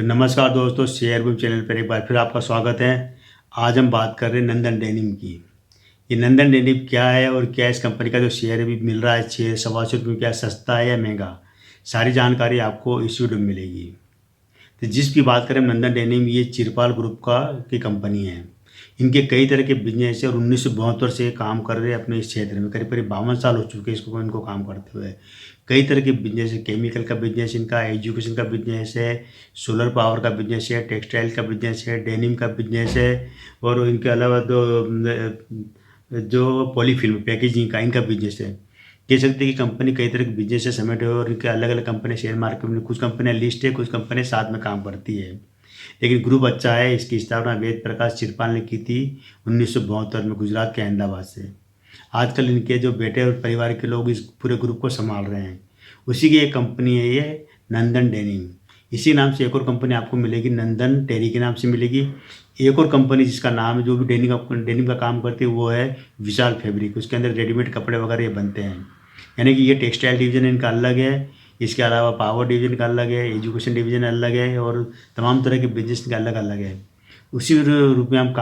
तो नमस्कार दोस्तों, शेयर बूम चैनल पर एक बार फिर आपका स्वागत है। आज हम बात कर रहे हैं नंदन डेनिम की। ये नंदन डेनिम क्या है और क्या इस कंपनी का जो शेयर अभी मिल रहा है 600-125 रुपये, क्या सस्ता है या महंगा, सारी जानकारी आपको इस वीडियो में मिलेगी। तो जिसकी बात करें नंदन डेनिम, ये चिरपाल ग्रुप की कंपनी है। इनके कई तरह के बिजनेस है और 1972 से काम कर रहे हैं अपने इस क्षेत्र में। करीब करीब 52 साल हो चुके हैं इनको काम करते हुए। कई तरह के बिजनेस है, केमिकल का बिजनेस इनका, एजुकेशन का बिजनेस है, सोलर पावर का बिजनेस है, टेक्सटाइल का बिजनेस है, डेनिम का बिजनेस है, और इनके अलावा जो पॉलीफिल्म पैकेजिंग का इनका बिजनेस है। कह सकते हैं कि कंपनी कई तरह के बिजनेस से समेटे हुए और इनके अलग अलग कंपनी शेयर मार्केट में, कुछ कंपनियां लिस्ट है, कुछ कंपनी साथ में काम करती है। लेकिन ग्रुप अच्छा है। इसकी स्थापना वेद प्रकाश चिरपाल ने की थी 1972 में गुजरात के अहमदाबाद से। आजकल इनके जो बेटे और परिवार के लोग इस पूरे ग्रुप को संभाल रहे हैं। उसी की एक कंपनी है ये नंदन डेनिम। इसी नाम से एक और कंपनी आपको मिलेगी, नंदन टेरी के नाम से मिलेगी। एक और कंपनी जिसका नाम है, जो भी डेनिम का काम करती है, वो है विशाल फैब्रिक। उसके अंदर रेडीमेड कपड़े वगैरह ये बनते हैं। यानी कि ये टेक्सटाइल डिवीज़न इनका अलग है। इसके अलावा पावर डिवीज़न का अलग है, एजुकेशन डिवीज़न अलग है, और तमाम तरह के बिजनेस का अलग अलग है। उसी रूप में हम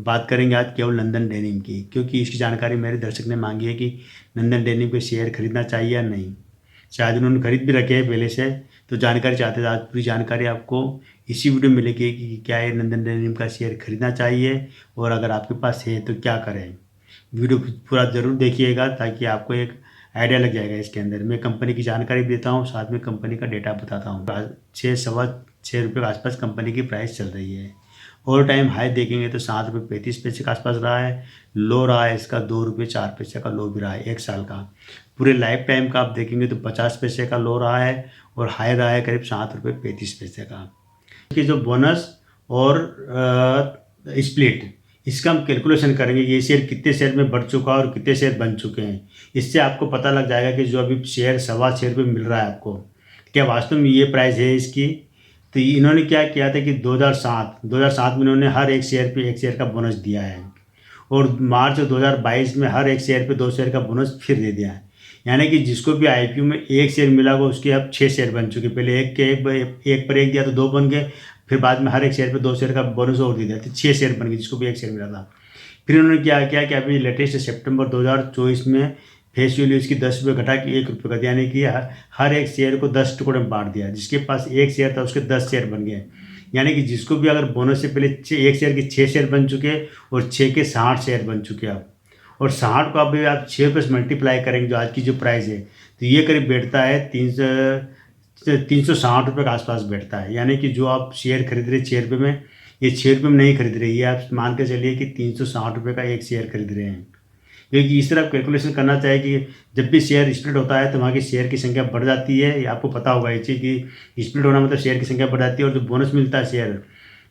बात करेंगे आज केवल नंदन डेनिम की, क्योंकि इसकी जानकारी मेरे दर्शक ने मांगी है कि नंदन डेनिम के शेयर खरीदना चाहिए या नहीं। शायद उन्होंने खरीद भी रखे हैं पहले से, तो जानकारी चाहते थे। आज पूरी जानकारी आपको इसी वीडियो में मिलेगी कि क्या ये नंदन डेनिम का शेयर खरीदना चाहिए, और अगर आपके पास है तो क्या करें। वीडियो पूरा ज़रूर देखिएगा ताकि आपको एक आइडिया लग जाएगा। इसके अंदर मैं कंपनी की जानकारी भी देता हूँ, साथ में कंपनी का डेटा बताता हूँ। 6 रुपये के आसपास कंपनी की प्राइस चल रही है। ऑल टाइम हाई देखेंगे तो 7 रुपये 35 पैसे के आसपास रहा है। लो रहा है इसका 2 रुपये 4 पैसे का लो भी रहा है 1 साल का। पूरे लाइफ टाइम का आप देखेंगे तो 50 पैसे का लो रहा है, और हाई रहा है करीब 7 रुपये 35 पैसे का। कि जो बोनस और स्प्लिट, इसका हम कैलकुलेशन करेंगे ये शेयर कितने शेयर में बढ़ चुका है और कितने शेयर बन चुके हैं। इससे आपको पता लग जाएगा कि जो अभी शेयर 6.25 रुपये मिल रहा है आपको, क्या वास्तव में ये प्राइस है इसकी। तो इन्होंने क्या किया था कि 2007 में इन्होंने हर एक शेयर पे 1 शेयर का बोनस दिया है, और मार्च 2022 में हर एक शेयर पे 2 शेयर का बोनस फिर दे दिया है। यानी कि जिसको भी आईपीओ में 1 शेयर मिला होगा उसके अब 6 शेयर बन चुके। पहले एक पर एक दिया तो 2 बन गए, फिर बाद में हर एक शेयर पे 2 शेयर का बोनस और दे दिया तो 6 शेयर बन गए, जिसको भी 1 शेयर मिला था। फिर उन्होंने क्या किया कि अभी लेटेस्ट सितंबर 2024 में फेस वैल्यू इसकी 10 रुपये घटा के 1 रुपये कर दिया। यानी कि हर एक शेयर को 10 टुकड़े में बांट दिया। जिसके पास 1 शेयर था उसके 10 शेयर बन गए। यानी कि जिसको भी अगर बोनस से पहले 1 शेयर के 6 शेयर बन चुके, और 6 के 60 शेयर बन चुके अब। और 60 को अभी आप 6 रुपये से मल्टीप्लाई करेंगे, जो आज की जो प्राइस है, तो ये करीब बैठता है 360 रुपये के आसपास बैठता है। यानी कि जो आप शेयर खरीद रहे 6 रुपये में, ये 6 रुपये में नहीं खरीद रहे, ये आप मान के चलिए कि 360 रुपये का 1 शेयर खरीद रहे हैं। क्योंकि इस तरह कैलकुलेशन करना चाहिए कि जब भी शेयर स्प्लिट होता है तो वहाँ की शेयर की संख्या बढ़ जाती है। ये आपको पता होगा ये चीज़ कि स्प्लिट होना मतलब शेयर की संख्या बढ़ जाती है। और जो बोनस मिलता है शेयर,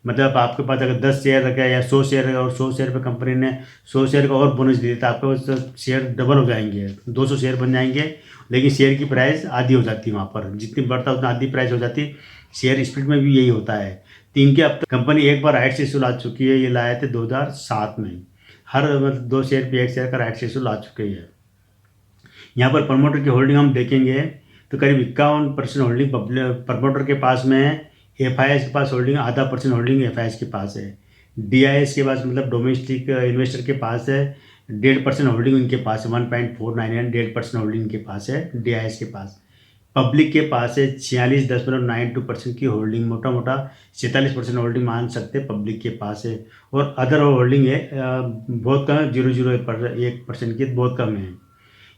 मतलब आपके पास अगर 10 शेयर रखा या 100 शेयर है, और 100 शेयर पे कंपनी ने 100 शेयर का और बोनस दिया, तो आपके पास शेयर डबल हो जाएंगे, 200 शेयर बन जाएंगे। लेकिन शेयर की प्राइस आधी हो जाती है वहाँ पर, जितनी बढ़ता उतना आधी प्राइस हो जाती। शेयर स्प्लिट में भी यही होता है। तो इनके अब तक कंपनी एक बार राइट्स इशू ला चुकी है। ये लाए थे 2007 में। हर मतलब 2 शेयर पे 1 शेयर का राइट्स इशू ला चुके हैं। यहाँ पर प्रमोटर की होल्डिंग हम देखेंगे तो करीब 51% होल्डिंग प्रमोटर के पास में है। एफआईएस के पास होल्डिंग ½ % होल्डिंग एफआईएस के पास है। डीआईएस के पास मतलब डोमेस्टिक इन्वेस्टर के पास है 1.5% होल्डिंग इनके पास है। 1.499 1.5% होल्डिंग इनके पास है डीआईएस के पास। पब्लिक के पास है 46.92% की होल्डिंग, मोटा मोटा 47% होल्डिंग मान सकते हैं पब्लिक के पास है। और अदर होल्डिंग है बहुत कम है, 0.01% की, बहुत कम है।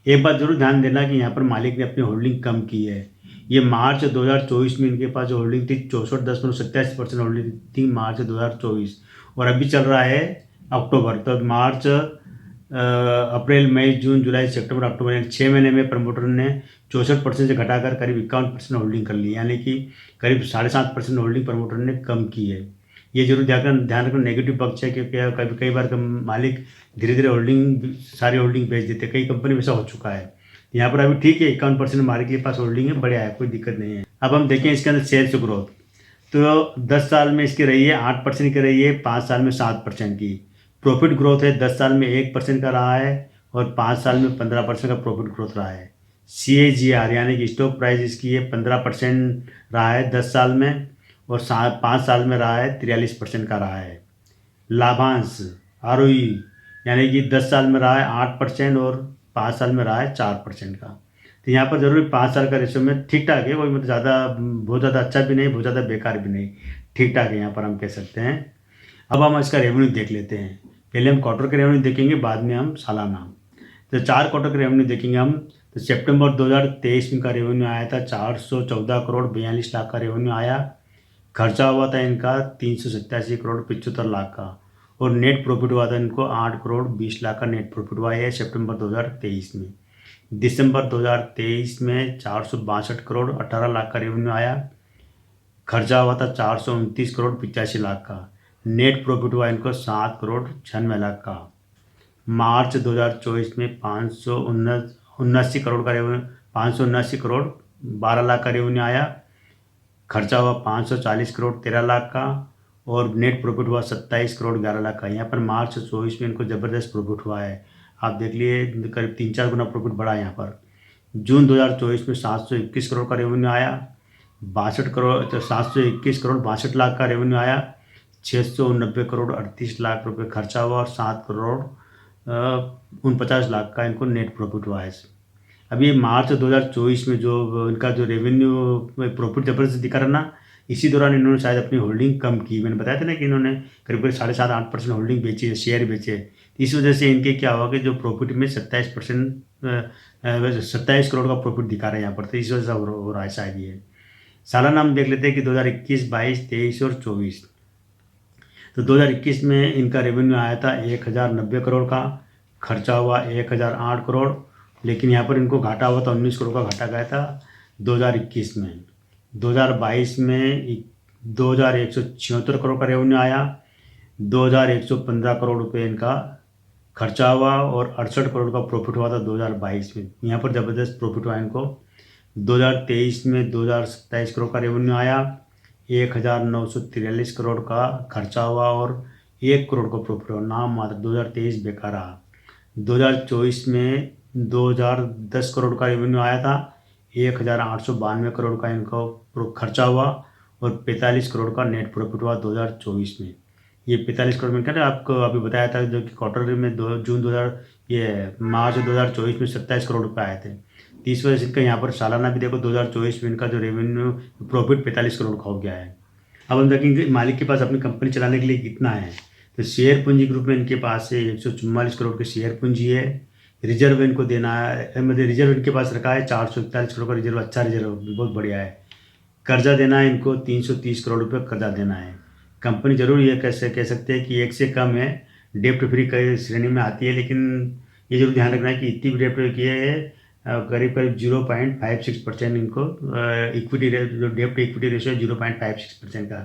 एक बात जरूर ध्यान देना कि यहाँ पर मालिक ने अपनी होल्डिंग कम की है। ये मार्च 2024 में इनके पास जो होल्डिंग थी 64.87% होल्डिंग थी मार्च 2024, और अभी चल रहा है अक्टूबर। तो मार्च अप्रैल मई जून जुलाई सितंबर अक्टूबर, यानी 6 महीने में प्रमोटर ने 64% से घटाकर करीब 51% होल्डिंग कर ली। यानी कि करीब 7.5% होल्डिंग प्रमोटर ने कम की है। ये जरूर ध्यान रखना नेगेटिव पक्ष है, क्योंकि कई बार मालिक धीरे धीरे सारी होल्डिंग बेच देते, कई कंपनी में ऐसा हो चुका है। यहाँ पर अभी ठीक है 51% मालिक के पास होल्डिंग है, बढ़िया है, कोई दिक्कत नहीं है। अब हम देखें इसके अंदर सेल्स ग्रोथ, तो 10 साल में इसकी रही है 8% की रही है, 5 साल में 7% की। प्रॉफिट ग्रोथ है 10 साल में 1% का रहा है, और 5 साल में 15% का प्रॉफिट ग्रोथ रहा है। CAGR यानी कि स्टॉक प्राइस इसकी है 15% रहा है 10 साल में, और 5 साल में रहा है 43% का रहा है। लाभांश ROE यानी कि 10 साल में रहा है 8% और 5 साल में रहा है 4% का। तो यहाँ पर ज़रूर 5 साल का रेशो में ठीक ठाक है, कोई मतलब ज़्यादा बहुत ज़्यादा अच्छा भी नहीं, बहुत ज़्यादा बेकार भी नहीं, ठीक ठाक है यहाँ पर हम कह सकते हैं। अब हम इसका रेवेन्यू देख लेते हैं। पहले हम क्वार्टर के रेवेन्यू देखेंगे, बाद में हम सालाना। तो 4 क्वार्टर के रेवेन्यू देखेंगे हम। तो सितंबर 2023 में इनका रेवेन्यू आया था 414 करोड़ 42 लाख का रेवेन्यू आया। खर्चा हुआ था इनका 387 करोड़ 75 लाख का, और नेट प्रॉफिट हुआ था इनको 8 करोड़ 20 लाख का नेट प्रॉफिट हुआ है सितंबर 2023 में। दिसंबर 2023 में 462 करोड़ 18 लाख का रेवेन्यू आया। खर्चा हुआ था 429 करोड़ 85 लाख का। नेट प्रॉफिट हुआ इनको 7 करोड़ 96 लाख का। मार्च 2024 में 579 करोड़ का रेवेन्यू 579 करोड़ 12 लाख का रेवेन्यू आया। खर्चा हुआ 540 करोड़ 13 लाख का, और नेट प्रॉफिट हुआ 27 करोड़ 11 लाख का। यहाँ पर मार्च 24 में इनको ज़बरदस्त प्रॉफिट हुआ है, आप देख लिए करीब 3-4 गुना प्रॉफिट बढ़ा है यहाँ पर। जून 2024 में 721 करोड़ का रेवेन्यू आया। 721 करोड़ 62 लाख का रेवेन्यू आया। 690 करोड़ 38 लाख रुपए खर्चा हुआ, और 7 करोड़ 49 लाख का इनको नेट प्रॉफिट हुआ है। अभी मार्च 2024 में जो इनका जो रेवेन्यू प्रॉफिट जबरदस्त दिखा रहा ना, इसी दौरान इन्होंने शायद अपनी होल्डिंग कम की। मैंने बताया था ना कि इन्होंने करीब करीब 7.5-8% होल्डिंग बेची है, शेयर बेचे। इस वजह से इनके क्या हुआ कि जो प्रॉफिट में 27 करोड़ का प्रॉफिट दिखा रहे हैं यहाँ पर, तो इस वजह से हो रहा है शायद ये। सालाना हम देख लेते हैं कि 2021, 22, 23 और 24। तो 2021 में इनका रेवेन्यू आया था 1090 करोड़ का। खर्चा हुआ 1008 करोड़, लेकिन यहाँ पर इनको घाटा हुआ था 19 करोड़ का घाटा गया था 2021 में। 2022 में 2176 करोड़ का रेवेन्यू आया। 2115 करोड़ रुपए इनका खर्चा हुआ, और 68 करोड़ का प्रॉफिट हुआ था 2022 में। यहाँ पर ज़बरदस्त प्रॉफिट हुआ इनको। 2023 में 2027 करोड़ का रेवेन्यू आया। 1943 करोड़ का खर्चा हुआ, और 1 करोड़ का प्रॉफिट हुआ। नाम मात्र 2023 बेकार रहा। 2024 में 2010 करोड़ का रेवेन्यू आया था। 1892 करोड़ का इनको खर्चा हुआ, और 45 करोड़ का नेट प्रॉफिट हुआ 2024 में। ये 45 करोड़ में क्या आपको अभी बताया था, जो कि क्वार्टर में मार्च 2024 में 27 करोड़ रुपये आए थे। 30 वजह से इनका यहाँ पर सालाना भी देखो 2024 में इनका जो रेवेन्यू प्रॉफिट 45 करोड़ का हो गया है। अब हम देखेंगे मालिक के पास अपनी कंपनी चलाने के लिए कितना है। तो शेयर पूंजी ग्रुप में इनके पास से 144 करोड़ की शेयर पूंजी है। रिजर्व इनको देना है, मतलब रिजर्व इनके पास रखा है 441 करोड़ का रिजर्व, अच्छा रिजर्व, बहुत बढ़िया है। कर्जा देना है इनको 330 करोड़ रुपये कर्जा देना है। कंपनी जरूर ये कह सकते हैं कि 1 से कम है, डेप्ट फ्री श्रेणी में आती है, लेकिन ये जरूर ध्यान रखना है कि इतनी भी डेप्ट किए है करीब करीब 0.56% इनको इक्विटी जो डेप्ट इक्विटी रेशियो है 0.56% का।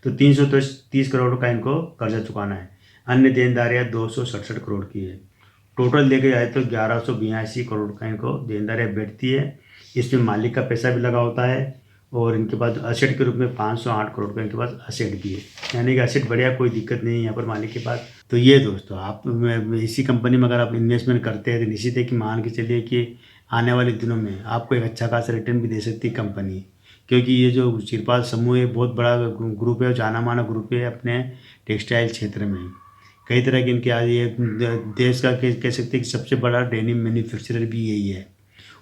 तो 330 करोड़ का इनको कर्जा चुकाना है। अन्य देनदारियाँ 267 करोड़ की है। टोटल देखे जाए तो 1182 करोड़ का इनको देनदारियाँ बैठती है। इसमें मालिक का पैसा भी लगा होता है, और इनके पास असेट के रूप में 508 करोड़ का इनके पास असेट भी है, यानी कि असेट बढ़िया, कोई दिक्कत नहीं है यहाँ पर मालिक के पास। तो ये दोस्तों, आप इसी कंपनी में अगर आप इन्वेस्टमेंट करते हैं तो निश्चित है कि मान के चलिए कि आने वाले दिनों में आपको एक अच्छा खासा रिटर्न भी दे सकती है कंपनी, क्योंकि ये जो चिरपाल समूह है बहुत बड़ा ग्रुप है, जाना माना ग्रुप है अपने टेक्सटाइल क्षेत्र में। कई तरह के इनके आज ये देश का कह सकते हैं कि सबसे बड़ा डेनिम मैन्युफैक्चरर भी यही है,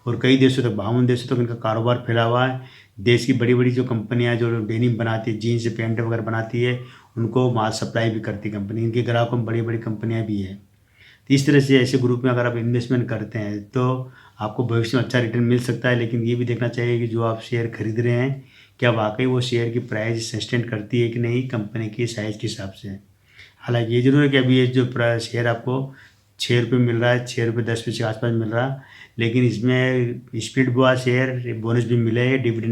और कई देशों तक 52 देशों तक इनका कारोबार फैला हुआ है। देश की बड़ी बड़ी जो कंपनियां जो डेनिम बनाती है, जीन्स पैंट वगैरह बनाती है, उनको माल सप्लाई भी करती है कंपनी। इनके ग्राहकों में बड़ी बड़ी कंपनियां भी है। तो इस तरह से ऐसे ग्रुप में अगर आप इन्वेस्टमेंट करते हैं तो आपको भविष्य में अच्छा रिटर्न मिल सकता है, लेकिन ये भी देखना चाहिए कि जो आप शेयर खरीद रहे हैं क्या वाकई वो शेयर की प्राइस सस्टेन करती है कि नहीं कंपनी की साइज़ के हिसाब से। हालांकि ये जरूर है कि अभी ये जो शेयर आपको 6 रुपये मिल रहा है, 6 रुपये 10 पैसे के आसपास मिल रहा है, लेकिन इसमें स्प्लिट हुआ शेयर बोनस भी मिले है, डिविडेंड